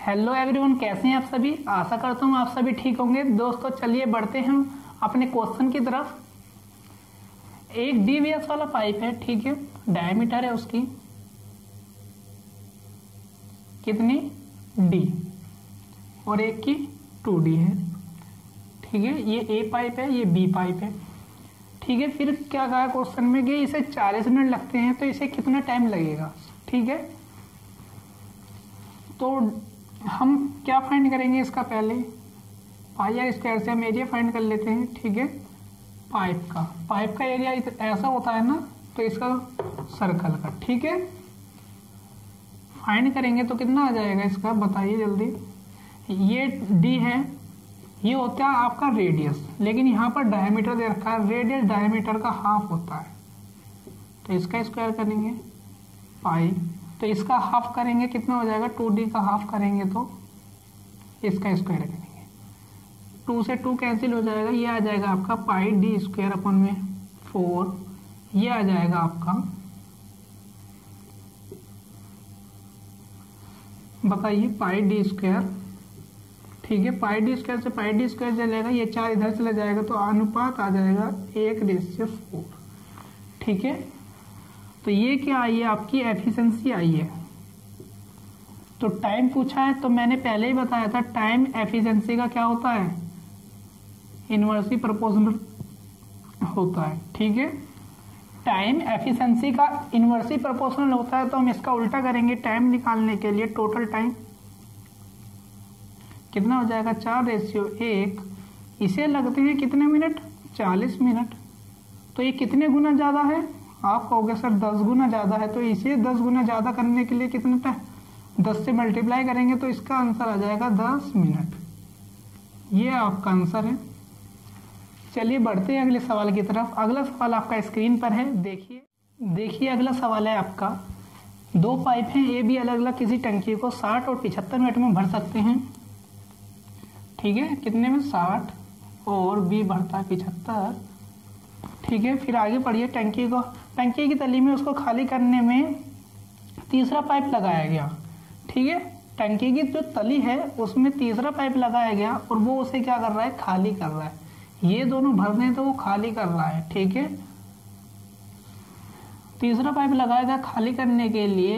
Hello everyone, कैसे हैं आप सभी। आशा करता हूँ आप सभी ठीक होंगे। दोस्तों चलिए बढ़ते हैं अपने क्वेश्चन की तरफ। एक डी व्यास वाला पाइप है, ठीक है, डायमीटर है उसकी कितनी डी और एक की 2D है, ठीक है। ये ए पाइप है, ये बी पाइप है, ठीक है। फिर क्या कहा क्वेश्चन में कि इसे 40 मिनट लगते हैं, तो इसे कितना टाइम लगेगा, ठीक है। तो हम क्या फाइंड करेंगे इसका, पहले पाई आर स्क्वायर से हम एरिया फाइंड कर लेते हैं, ठीक है। पाइप का एरिया ऐसा होता है ना, तो इसका सर्कल का, ठीक है। फाइंड करेंगे तो कितना आ जाएगा इसका, बताइए जल्दी। ये डी है, ये होता है आपका रेडियस, लेकिन यहाँ पर डायमीटर दे रखा है। रेडियस डायमीटर का हाफ होता है, तो इसका स्क्वायर करेंगे पाई, तो इसका हाफ करेंगे कितना हो जाएगा, 2D का हाफ करेंगे तो इसका स्क्वायर करेंगे। 2 से 2 कैंसिल हो जाएगा, ये आ जाएगा आपका पाई डी स्क्वायर अपन में 4, ये आ जाएगा आपका, बताइए, पाई डी स्क्वायर, ठीक है। पाई डी स्क्वायर से पाई डी स्क्वायर चलेगा, ये 4 इधर चला जाएगा, तो अनुपात आ जाएगा 1/4, ठीक है। तो ये क्या आई है, आपकी एफिशिएंसी आई है। तो टाइम पूछा है, तो मैंने पहले ही बताया था टाइम एफिशिएंसी का क्या होता है, इनवर्सली प्रोपोर्शनल होता है, ठीक है। टाइम एफिशिएंसी का इनवर्सली प्रोपोर्शनल होता है, तो हम इसका उल्टा करेंगे टाइम निकालने के लिए। टोटल टाइम कितना हो जाएगा, 4/1। इसे लगते हैं कितने मिनट, 40 मिनट। तो ये कितने गुना ज्यादा है, आप कहोगे सर 10 गुना ज्यादा है। तो इसे 10 गुना ज्यादा करने के लिए कितना टाइम, 10 से मल्टीप्लाई करेंगे तो इसका आंसर आ जाएगा 10 मिनट। ये आपका आंसर है। चलिए बढ़ते हैं अगले सवाल की तरफ। अगला सवाल आपका स्क्रीन पर है, देखिए अगला सवाल है आपका। 2 पाइप हैं, ए बी अलग अलग किसी टंकी को 60 और 75 मिनट में भर सकते हैं, ठीक है। कितने में, 60, और बी भरता है 75, ठीक है। फिर आगे पढ़िए, टंकी की तली में उसको खाली करने में तीसरा पाइप लगाया गया, ठीक है। टंकी की जो तली है उसमें तीसरा पाइप लगाया गया और वो उसे क्या कर रहा है, खाली कर रहा है। ये दोनों भर रहे हैं तो वो खाली कर रहा है, ठीक है। तीसरा पाइप लगाया गया खाली करने के लिए,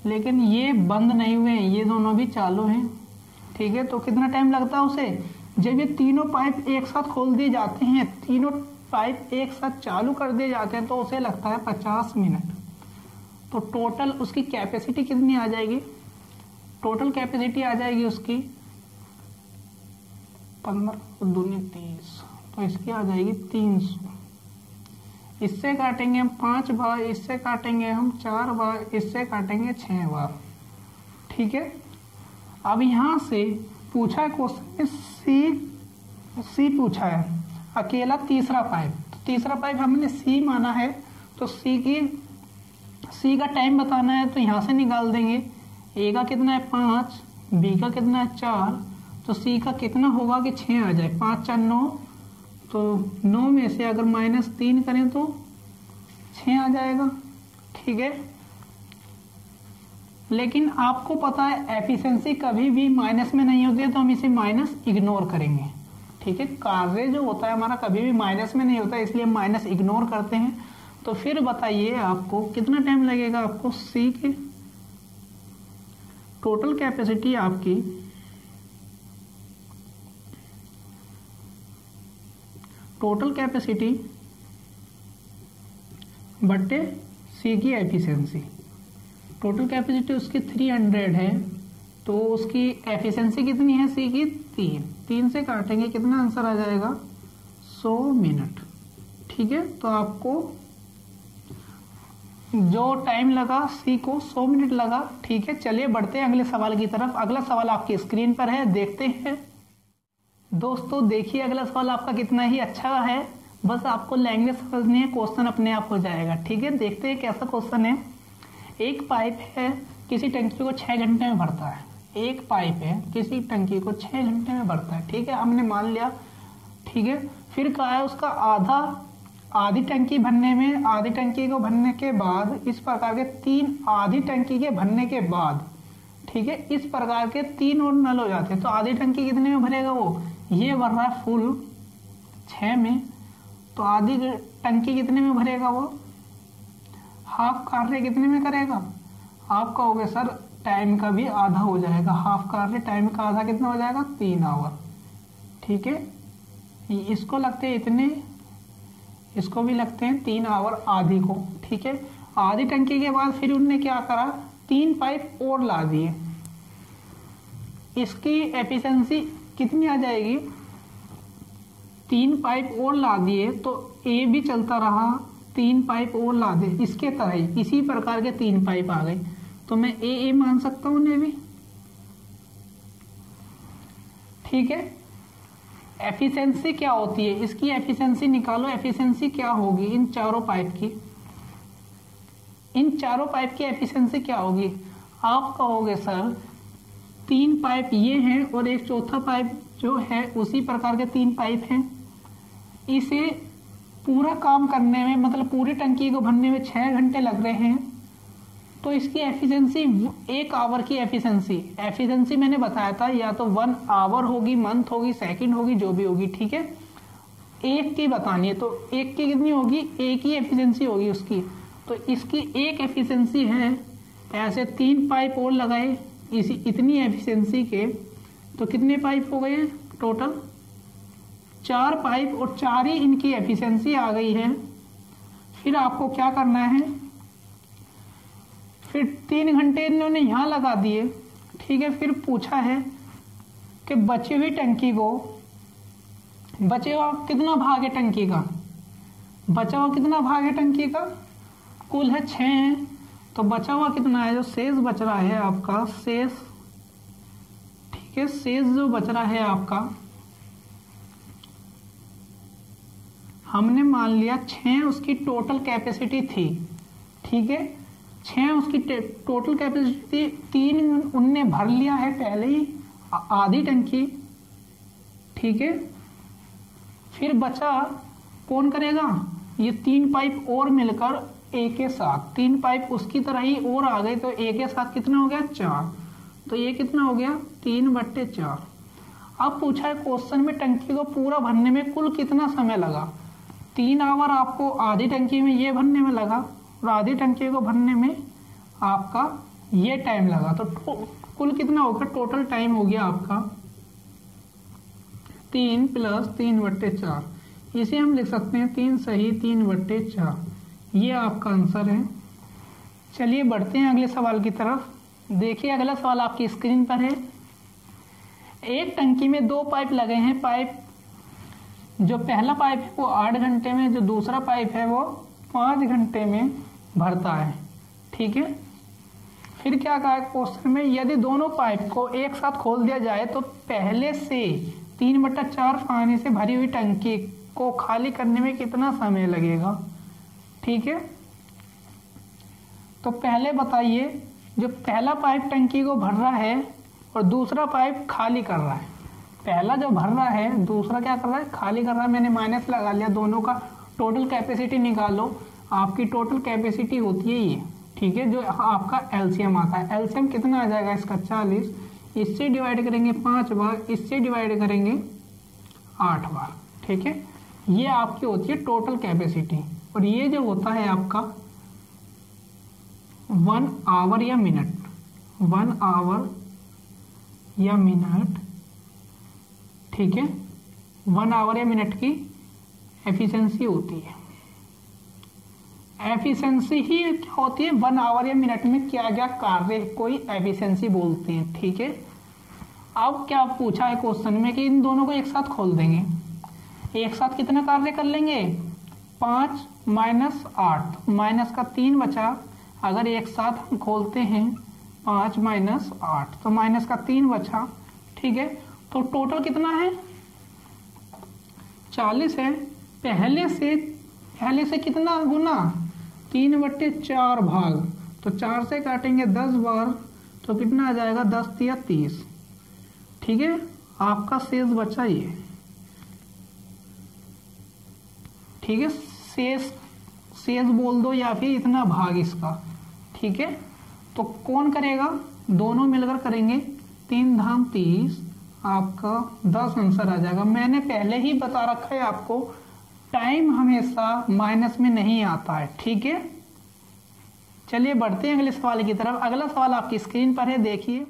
लेकिन ये बंद नहीं हुए हैं, ये दोनों भी चालू हैं, ठीक है। तो कितना टाइम लगता है उसे, जब ये तीनों पाइप एक साथ खोल दिए जाते हैं, तीनों पाइप एक साथ चालू कर दिए जाते हैं, तो उसे लगता है 50 मिनट। तो टोटल उसकी कैपेसिटी कितनी आ जाएगी, टोटल कैपेसिटी आ जाएगी उसकी 15 दूनी 30, तो इसकी आ जाएगी 300। इससे काटेंगे हम 5 बार, इससे काटेंगे हम 4 बार, इससे काटेंगे 6 बार, ठीक है। अब यहां से पूछा है क्वेश्चन में सी पूछा है, अकेला तीसरा पाइप। तो तीसरा पाइप हमने सी माना है, तो सी का टाइम बताना है, तो यहां से निकाल देंगे। ए का कितना है 5, बी का कितना है 4, तो सी का कितना होगा कि 6 आ जाए, 5 4 9, तो 9 में से अगर -3 करें तो 6 आ जाएगा, ठीक है। लेकिन आपको पता है एफिशिएंसी कभी भी माइनस में नहीं होती है, तो हम इसे माइनस इग्नोर करेंगे, ठीक है। कार्य जो होता है हमारा कभी भी माइनस में नहीं होता, इसलिए माइनस इग्नोर करते हैं। तो फिर बताइए आपको कितना टाइम लगेगा, आपको सी की टोटल कैपेसिटी आपकी बट्टे सी की एफिशिएंसी। टोटल कैपेसिटी उसकी 300 है, तो उसकी एफिशिएंसी कितनी है सी की, 3 से काटेंगे कितना आंसर आ जाएगा, 100 मिनट, ठीक है। तो आपको जो टाइम लगा सी को 100 मिनट लगा, ठीक है। चलिए बढ़ते हैं अगले सवाल की तरफ। अगला सवाल आपकी स्क्रीन पर है, देखते हैं। दोस्तों देखिए अगला सवाल आपका कितना ही अच्छा है, बस आपको लैंग्वेज समझनी है, क्वेश्चन अपने आप हो जाएगा, ठीक है। देखते हैं कैसा क्वेश्चन है। एक पाइप है, किसी टंकी को 6 घंटे में भरता है। एक पाइप है, किसी टंकी को 6 घंटे में भरता है, ठीक है, हमने मान लिया, ठीक है। फिर कहा है उसका आधी टंकी भरने में, आधी टंकी को भरने के बाद, इस प्रकार के 3 आधी टंकी के भरने के बाद, ठीक है, इस प्रकार के 3 और नल हो जाते हैं। तो आधी टंकी कितने में भरेगा वो, ये भर रहा है फुल 6 में, तो आधी टंकी कितने में भरेगा वो, हाफ कार्य कितने में करेगा। आप कहोगे सर टाइम का भी आधा हो जाएगा, हाफ कार्य टाइम का आधा कितना हो जाएगा, 3 आवर। ठीक है, इसको लगते हैं इतने, इसको भी लगते हैं 3 आवर आधी को। ठीक है, आधी टंकी के बाद फिर उनने क्या करा, 3 पाइप और ला दिए। इसकी एफिशिएंसी कितनी आ जाएगी, 3 पाइप और ला दिए तो ए भी चलता रहा, 3 पाइप और ला दे, इसके तरह ही इसी प्रकार के 3 पाइप आ गए, तो मैं ए मान सकता हूं उन्हें भी। ठीक है, एफिशिएंसी क्या होती है, इसकी एफिशिएंसी निकालो। एफिशिएंसी क्या होगी इन चारों पाइप की, इन चारों पाइप की एफिशिएंसी क्या होगी। आप कहोगे सर 3 पाइप ये हैं और एक चौथा पाइप जो है उसी प्रकार के 3 पाइप हैं, इसे पूरा काम करने में मतलब पूरी टंकी को भरने में 6 घंटे लग रहे हैं, तो इसकी एफिशिएंसी 1 आवर की एफिशिएंसी मैंने बताया था, या तो 1 आवर होगी, मंथ होगी, सेकंड होगी, जो भी होगी। ठीक है, एक की बतानी है, तो एक की कितनी होगी, एक ही एफिशिएंसी होगी उसकी, तो इसकी एक एफिशिएंसी है। ऐसे 3 पाइप और लगाए इसी इतनी एफिशिएंसी के, तो कितने पाइप हो गए टोटल, 4 पाइप, और 4 ही इनकी एफिशिएंसी आ गई है। फिर आपको क्या करना है, फिर 3 घंटे इन्होंने यहां लगा दिए। ठीक है, फिर पूछा है कि बची हुई टंकी को, बचेगा कितना भाग है टंकी का, बचा हुआ कितना भाग है टंकी का, कुल है 6 है, तो बचा हुआ कितना है, जो शेष बच रहा है आपका शेष। ठीक है, शेष जो बच रहा है आपका, हमने मान लिया 6 उसकी टोटल कैपेसिटी थी। ठीक है, 6 उसकी टोटल कैपेसिटी, 3 उनने भर लिया है पहले ही आधी टंकी। ठीक है, फिर बचा कौन करेगा, ये 3 पाइप और मिलकर ए के साथ, 3 पाइप उसकी तरह ही और आ गए, तो ए के साथ कितना हो गया 4, तो ये कितना हो गया 3/4। अब पूछा है क्वेश्चन में टंकी को पूरा भरने में कुल कितना समय लगा, 3 आवर आपको आधी टंकी में ये भरने में लगा, और आधी टंकी को भरने में आपका ये टाइम लगा, तो कुल कितना होगा, टोटल टाइम हो गया आपका 3 + 3/4। इसे हम लिख सकते हैं 3 सही 3/4, ये आपका आंसर है। चलिए बढ़ते हैं अगले सवाल की तरफ। देखिए अगला सवाल आपकी स्क्रीन पर है। एक टंकी में 2 पाइप लगे हैं, पाइप जो पहला पाइप है वो 8 घंटे में, जो दूसरा पाइप है वो 5 घंटे में भरता है। ठीक है, फिर क्या कहा क्वेश्चन में, यदि दोनों पाइप को एक साथ खोल दिया जाए तो पहले से 3/4 पानी से भरी हुई टंकी को खाली करने में कितना समय लगेगा। ठीक है, तो पहले बताइए, जो पहला पाइप टंकी को भर रहा है और दूसरा पाइप खाली कर रहा है, पहला जो भर रहा है दूसरा क्या कर रहा है, खाली कर रहा है। मैंने माइनस लगा लिया, दोनों का टोटल कैपेसिटी निकालो। आपकी टोटल कैपेसिटी होती है ये, ठीक है, जो आपका एलसीएम आता है। एलसीएम कितना आ जाएगा इसका 40, इससे डिवाइड करेंगे 5 बार, इससे डिवाइड करेंगे 8 बार। ठीक है, ये आपकी होती है टोटल कैपेसिटी, और ये जो होता है आपका 1 आवर या मिनट, 1 आवर या मिनट। ठीक है, 1 आवर या मिनट की एफिशिएंसी होती है। एफिशिएंसी ही होती है 1 आवर या मिनट में क्या क्या कार्य कोई एफिशिएंसी बोलते हैं। ठीक है, अब क्या पूछा है क्वेश्चन में कि इन दोनों को एक साथ खोल देंगे, एक साथ कितना कार्य कर लेंगे, 5 - 8, माइनस का 3 बचा। अगर एक साथ हम खोलते हैं 5 - 8, तो माइनस का 3 बचा। ठीक है, तो टोटल कितना है 40 है। पहले से कितना गुना, 3/4 भाग, तो 4 से काटेंगे 10 बार, तो कितना आ जाएगा 10 × 30। ठीक है, आपका शेष बचा ये। ठीक है, शेष बोल दो या फिर इतना भाग इसका। ठीक है, तो कौन करेगा, दोनों मिलकर करेंगे। 3 धाम 30, आपका 10 आंसर आ जाएगा। मैंने पहले ही बता रखा है आपको, टाइम हमेशा माइनस में नहीं आता है, ठीक है। चलिए बढ़ते हैं अगले सवाल की तरफ। अगला सवाल आपकी स्क्रीन पर है, देखिए।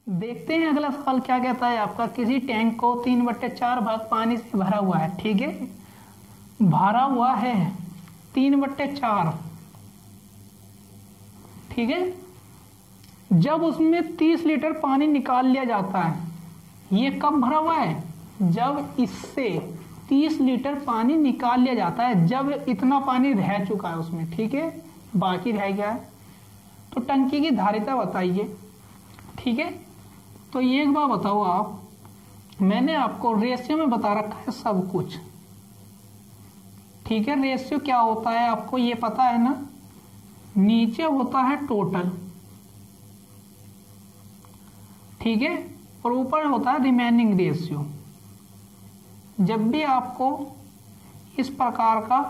देखते हैं अगला सवाल क्या कहता है आपका। किसी टैंक को 3/4 भाग पानी से भरा हुआ है, ठीक है, भरा हुआ है 3/4, ठीक है। जब उसमें 30 लीटर पानी निकाल लिया जाता है, ये कब भरा हुआ है, जब इससे 30 लीटर पानी निकाल लिया जाता है, जब इतना पानी रह चुका है उसमें, ठीक है, बाकी रह गया है। तो टंकी की धारिता बताइए, ठीक है। तो ये एक बार बताओ आप, मैंने आपको रेशियो में बता रखा है सब कुछ, ठीक है। रेशियो क्या होता है आपको ये पता है ना, नीचे होता है टोटल, ठीक है, और ऊपर होता है रिमेनिंग रेशियो। जब भी आपको इस प्रकार का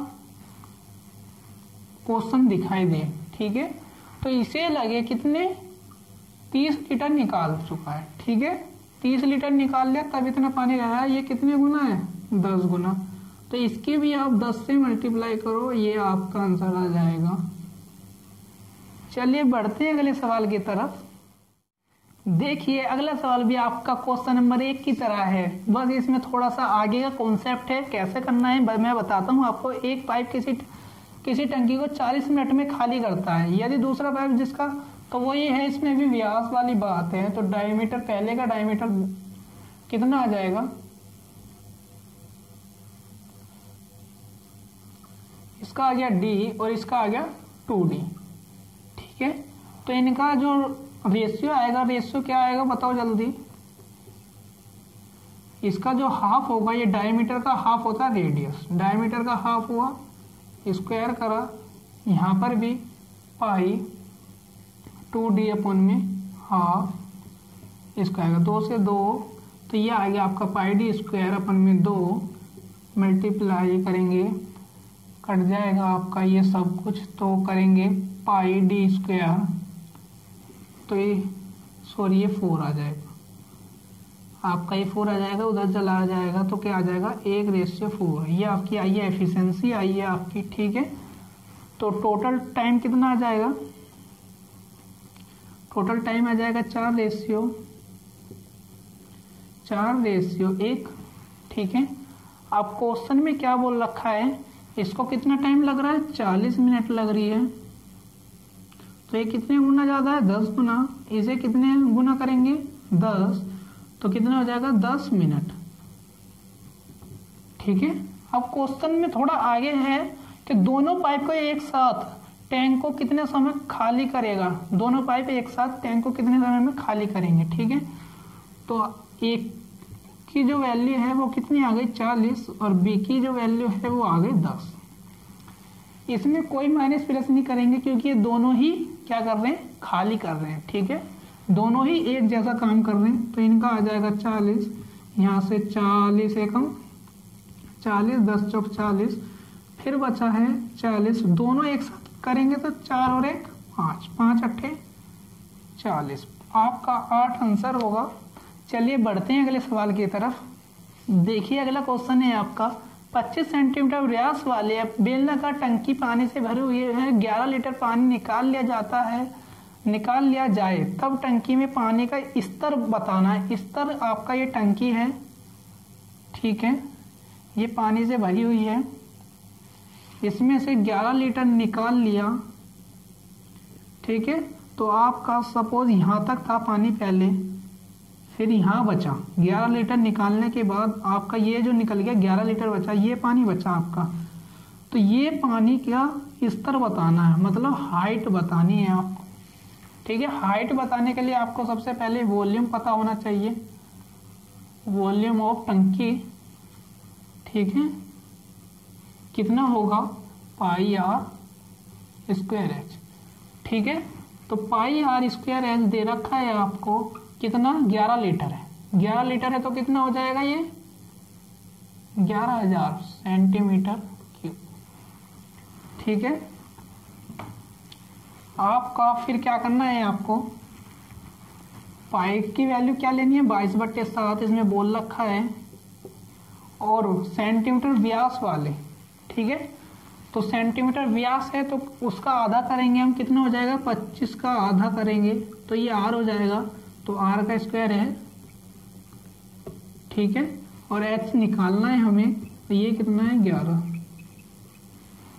क्वेश्चन दिखाई दे, ठीक है, तो इसे लगे कितने 30 लीटर निकाल चुका है, ठीक है, 30 लीटर निकाल लिया तब इतना पानी रहा है, ये कितने गुना है, 10 गुना। तो इसकी भी आप 10 से मल्टीप्लाई करो, ये आपका आंसर आ जाएगा। चलिए बढ़ते हैं अगले सवाल की तरफ। देखिए अगला सवाल भी आपका क्वेश्चन नंबर 1 की तरह है, बस इसमें थोड़ा सा आगे का कॉन्सेप्ट है, कैसे करना है मैं बताता हूँ आपको। एक पाइप किसी टंकी को 40 मिनट में खाली करता है, यदि दूसरा पाइप जिसका, तो वही है, इसमें भी व्यास वाली बात है। तो डायमीटर, पहले का डायमीटर कितना आ जाएगा, इसका आ गया D और इसका आ गया 2D, ठीक है। तो इनका जो रेशियो आएगा, रेशियो क्या आएगा बताओ जल्दी। इसका जो हाफ होगा, ये डायमीटर का हाफ होता है रेडियस, डायमीटर का हाफ हुआ, स्क्वायर करा, यहाँ पर भी पाई 2D अपन में हाफ, इसका आएगा 2 से 2, तो ये आ गया आपका पाई D स्क्वायर अपन में 2, मल्टीप्लाई करेंगे, कट जाएगा आपका ये सब कुछ, तो करेंगे पाई D स्क्वायर, तो ये सॉरी ये 4 आ जाएगा आपका, ये 4 आ जाएगा, उधर चला आ जाएगा, तो क्या आ जाएगा 1/4। ये आपकी आई है एफिशिएंसी, आई है आपकी, ठीक है। तो टोटल टाइम कितना आ जाएगा, टोटल टाइम आ जाएगा 4/1, ठीक है। अब क्वेश्चन में क्या बोल रखा है, इसको कितना टाइम लग रहा है, 40 मिनट लग रही है। तो ये कितने गुना ज्यादा है, 10 गुना। इसे कितने गुना करेंगे, 10, तो कितना हो जाएगा 10 मिनट, ठीक है। अब क्वेश्चन में थोड़ा आगे है कि दोनों पाइप को एक साथ टैंक को कितने समय खाली करेगा, दोनों पाइप एक साथ टैंक को कितने समय में खाली करेंगे, ठीक है। तो एक की जो वैल्यू है वो कितनी आ गई 40 और बी की जो वैल्यू है वो आ गई 10। इसमें कोई माइनस प्लस नहीं करेंगे क्योंकि ये दोनों ही क्या कर रहे हैं, खाली कर रहे हैं, ठीक है, दोनों ही एक जैसा काम कर रहे हैं। तो इनका आ जाएगा 40, यहाँ से 40 एकम 40, 10 चौक 40, फिर बचा है 40, दोनों एक साथ करेंगे तो 4 और 1 5, 5 अट्ठे 40, आपका 8 आंसर होगा। चलिए बढ़ते हैं अगले सवाल की तरफ। देखिए अगला क्वेश्चन है आपका, 25 सेंटीमीटर व्यास वाले बेलनाकार टंकी पानी से भरी हुई है, 11 लीटर पानी निकाल लिया जाए तब टंकी में पानी का स्तर बताना है। स्तर आपका ये टंकी है, ठीक है, ये पानी से भरी हुई है, इसमें से 11 लीटर निकाल लिया, ठीक है। तो आपका सपोज यहाँ तक था पानी पहले, फिर यहाँ बचा 11 लीटर निकालने के बाद आपका ये जो निकल गया 11 लीटर बचा, ये पानी बचा आपका। तो ये पानी का स्तर बताना है, मतलब हाइट बतानी है आपको, ठीक है। हाइट बताने के लिए आपको सबसे पहले वॉल्यूम पता होना चाहिए, वॉल्यूम ऑफ टंकी, ठीक है, कितना होगा पाई आर स्क्वायर एच, ठीक है। तो पाई आर स्क्वायर एच दे रखा है आपको कितना, 11 लीटर है, 11 लीटर है तो कितना हो जाएगा ये 11,000 सेंटीमीटर क्यूब, ठीक है। आपका फिर क्या करना है, आपको पाई की वैल्यू क्या लेनी है, 22/7 इसमें बोल रखा है, और सेंटीमीटर व्यास वाले, ठीक है। तो सेंटीमीटर व्यास है तो उसका आधा करेंगे हम, कितना हो जाएगा, 25 का आधा करेंगे तो ये r हो जाएगा, तो r का स्क्वायर है, ठीक है। और h निकालना है हमें, तो ये कितना है, 11।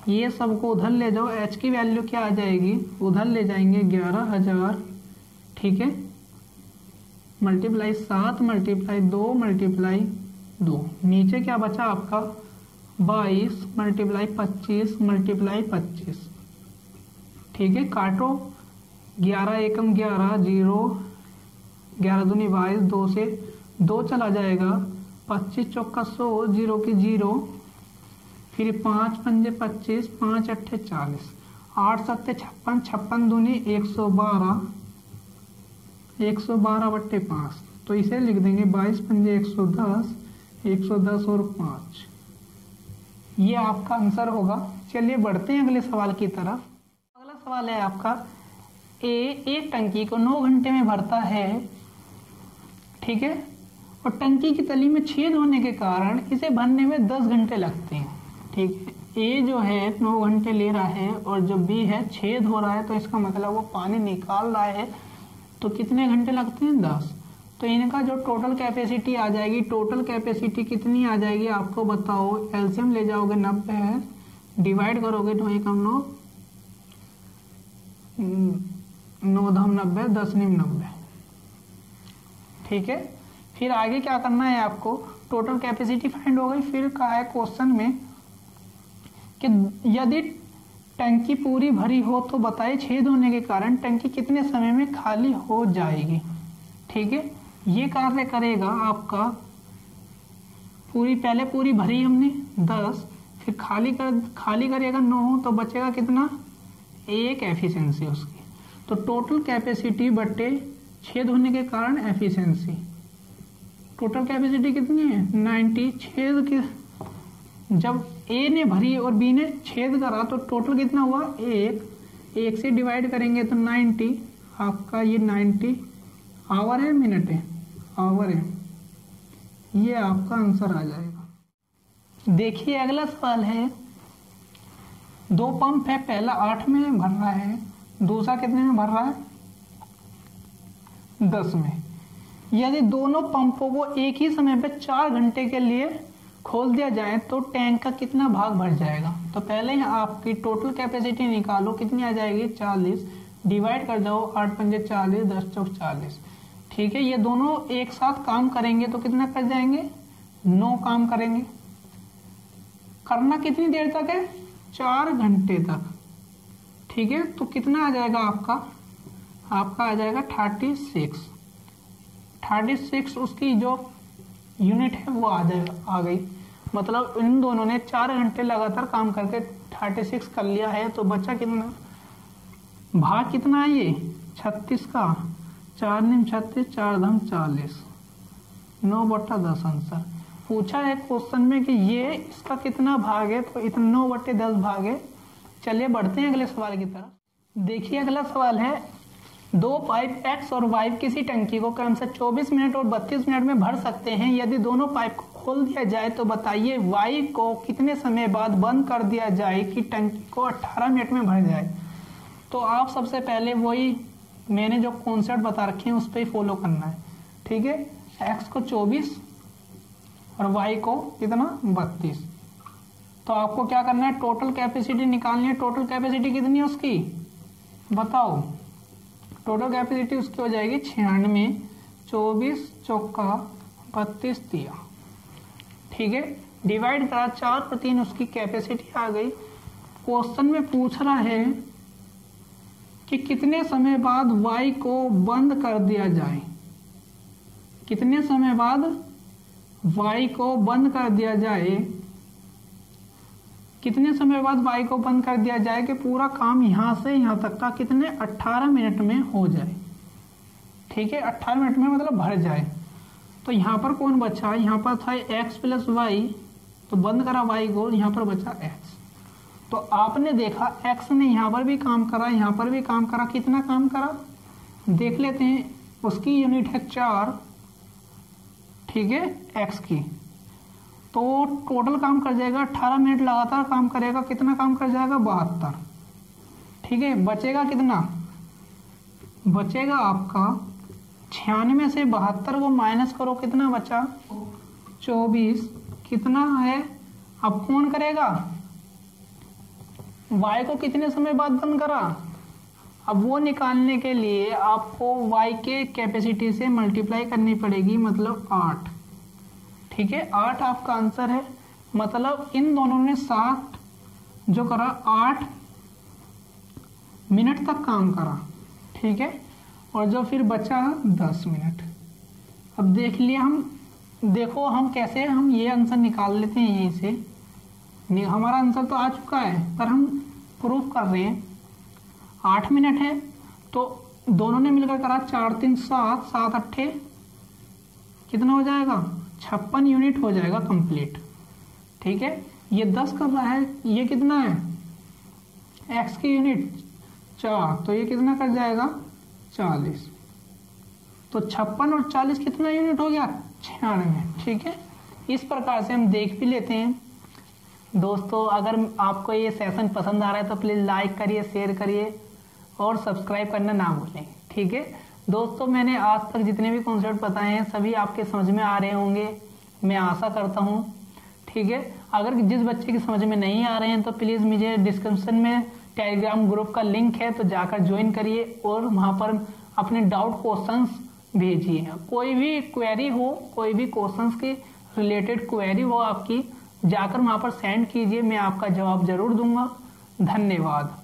ये सबको उधर ले जाओ, h की वैल्यू क्या आ जाएगी, उधर ले जाएंगे 11,000, ठीक है, मल्टीप्लाई 7 मल्टीप्लाई 2 मल्टीप्लाई 2, नीचे क्या बचा आपका 22 मल्टीप्लाई 25 मल्टीप्लाई 25, ठीक है। काटो, 11 एकम 11, 0, 11 दूनी 22, 2 से 2 चला जाएगा, 25 चौका 100, 0 की 0, फिर 5 पंजे 25, 5 अट्ठे 40, 8 सत्ते 56, 56 दूनी 112, 112/5, तो इसे लिख देंगे 22 पंजे 110, 110 और 5, ये आपका आंसर होगा। चलिए बढ़ते हैं अगले सवाल की तरफ। अगला सवाल है आपका, एक टंकी को 9 घंटे में भरता है, ठीक है, और टंकी की तली में छेद होने के कारण इसे भरने में 10 घंटे लगते हैं, ठीक है। ए जो है 9 घंटे ले रहा है और जो बी है छेद हो रहा है, तो इसका मतलब वो पानी निकाल रहा है, तो कितने घंटे लगते हैं, 10। तो इनका जो टोटल कैपेसिटी आ जाएगी, टोटल कैपेसिटी कितनी आ जाएगी आपको बताओ, एलसीएम ले जाओगे 90 है, डिवाइड करोगे 9 एकम 9, 9 धम 90, 10 निम 90, ठीक है। फिर आगे क्या करना है आपको, टोटल कैपेसिटी फाइंड हो गई। फिर कहा है क्वेश्चन में कि यदि टंकी पूरी भरी हो तो बताइए छेद होने के कारण टंकी कितने समय में खाली हो जाएगी, ठीक है। ये कार्य करेगा आपका, पहले पूरी भरी हमने 10, फिर खाली करेगा 9, तो बचेगा कितना, 1 एफिशिएंसी उसकी। तो टोटल कैपेसिटी बटे छेद होने के कारण एफिशिएंसी, टोटल कैपेसिटी कितनी है 90, छेद की जब ए ने भरी और बी ने छेद करा तो टोटल कितना हुआ, 1 से डिवाइड करेंगे तो 90, आपका ये 90 आवर है, मिनट है, आवर है, ये आपका आंसर आ जाएगा। देखिए अगला सवाल है, 2 पंप है, पहला 8 में भर रहा है, दूसरा कितने में भर रहा है, 10 में। यदि दोनों पंपों को एक ही समय पे 4 घंटे के लिए खोल दिया जाए तो टैंक का कितना भाग भर जाएगा। तो पहले ही आपकी टोटल कैपेसिटी निकालो, कितनी आ जाएगी 40, डिवाइड कर दो, 8 पंजे 40, 10 चौक 40, ठीक है। ये दोनों एक साथ काम करेंगे तो कितना कर जाएंगे, 9 काम करेंगे। करना कितनी देर तक है, 4 घंटे तक, ठीक है। तो कितना आ जाएगा आपका आ जाएगा 36 उसकी जो यूनिट है वो आ गई। मतलब इन दोनों ने 4 घंटे लगातार काम करके 36 कर लिया है, तो बचा कितना, भाग कितना है ये 36 का, 4 निम 36, 4 धम 40, 9/10 आंसर। पूछा है क्वेश्चन में कि ये इसका कितना भाग है, तो इतना 9/10 भाग है। चलिए बढ़ते हैं अगले सवाल की तरफ। देखिए अगला सवाल है, 2 पाइप X और Y किसी टंकी को क्रमशः 24 मिनट और 32 मिनट में भर सकते हैं। यदि दोनों पाइप को खोल दिया जाए तो बताइए Y को कितने समय बाद बंद कर दिया जाए कि टंकी को 18 मिनट में भर जाए। तो आप सबसे पहले वही मैंने जो कॉन्सेप्ट बता रखे हैं उस पर ही फॉलो करना है, ठीक है। X को 24 और Y को कितना 32। तो आपको क्या करना है, टोटल कैपेसिटी निकालनी है। टोटल कैपेसिटी कितनी है उसकी बताओ, टोटल कैपेसिटी उसकी हो जाएगी 96, 24 चौका 32 दिया, ठीक है। डिवाइड करा 4/3 उसकी कैपेसिटी आ गई। क्वेश्चन में पूछ रहा है कि कितने समय बाद Y को बंद कर दिया जाए, कितने समय बाद Y को बंद कर दिया जाए, कितने समय बाद Y को बंद कर दिया जाए कि पूरा काम यहां से यहां तक का कितने 18 मिनट में हो जाए, ठीक है। 18 मिनट में मतलब भर जाए। तो यहाँ पर कौन बचा, यहाँ पर था X + Y, तो बंद करा Y को, यहाँ पर बचा X। तो आपने देखा x ने यहाँ पर भी काम करा, यहाँ पर भी काम करा, कितना काम करा देख लेते हैं। उसकी यूनिट है 4, ठीक है, x की। तो टोटल काम कर जाएगा 18 मिनट लगातार काम करेगा, कितना काम कर जाएगा 72, ठीक है। बचेगा कितना, बचेगा आपका 96 से 72 को माइनस करो, कितना बचा 24, कितना है। अब कौन करेगा, y को कितने समय बाद बंद करा। अब वो निकालने के लिए आपको y के कैपेसिटी से मल्टीप्लाई करनी पड़ेगी, मतलब 8, ठीक है। 8 आपका आंसर है, मतलब इन दोनों ने 60 जो करा 8 मिनट तक काम करा, ठीक है। और जो फिर बचा 10 मिनट। अब देख लिया हम, देखो हम कैसे हम ये आंसर निकाल लेते हैं यहीं से। हमारा आंसर तो आ चुका है पर हम प्रूफ कर रहे हैं। 8 मिनट है तो दोनों ने मिलकर करा 4 3 7 7 8 कितना हो जाएगा 56 यूनिट हो जाएगा कंप्लीट, ठीक है। ये 10 कर रहा है, ये कितना है x की यूनिट 4, तो ये कितना कर जाएगा 40। तो 56 और 40 कितना यूनिट हो गया 96, ठीक है। इस प्रकार से हम देख भी लेते हैं। दोस्तों अगर आपको ये सेशन पसंद आ रहा है तो प्लीज़ लाइक करिए, शेयर करिए और सब्सक्राइब करना ना भूलें, ठीक है। दोस्तों मैंने आज तक जितने भी कॉन्सेप्ट बताए हैं सभी आपके समझ में आ रहे होंगे, मैं आशा करता हूँ, ठीक है। अगर जिस बच्चे की समझ में नहीं आ रहे हैं तो प्लीज़ मुझे डिस्क्रिप्शन में टेलीग्राम ग्रुप का लिंक है, तो जाकर ज्वाइन करिए और वहाँ पर अपने डाउट क्वेश्चंस भेजिए। कोई भी क्वेरी हो, कोई भी क्वेश्चंस के रिलेटेड क्वेरी हो आपकी, जाकर वहाँ पर सेंड कीजिए, मैं आपका जवाब जरूर दूंगा। धन्यवाद।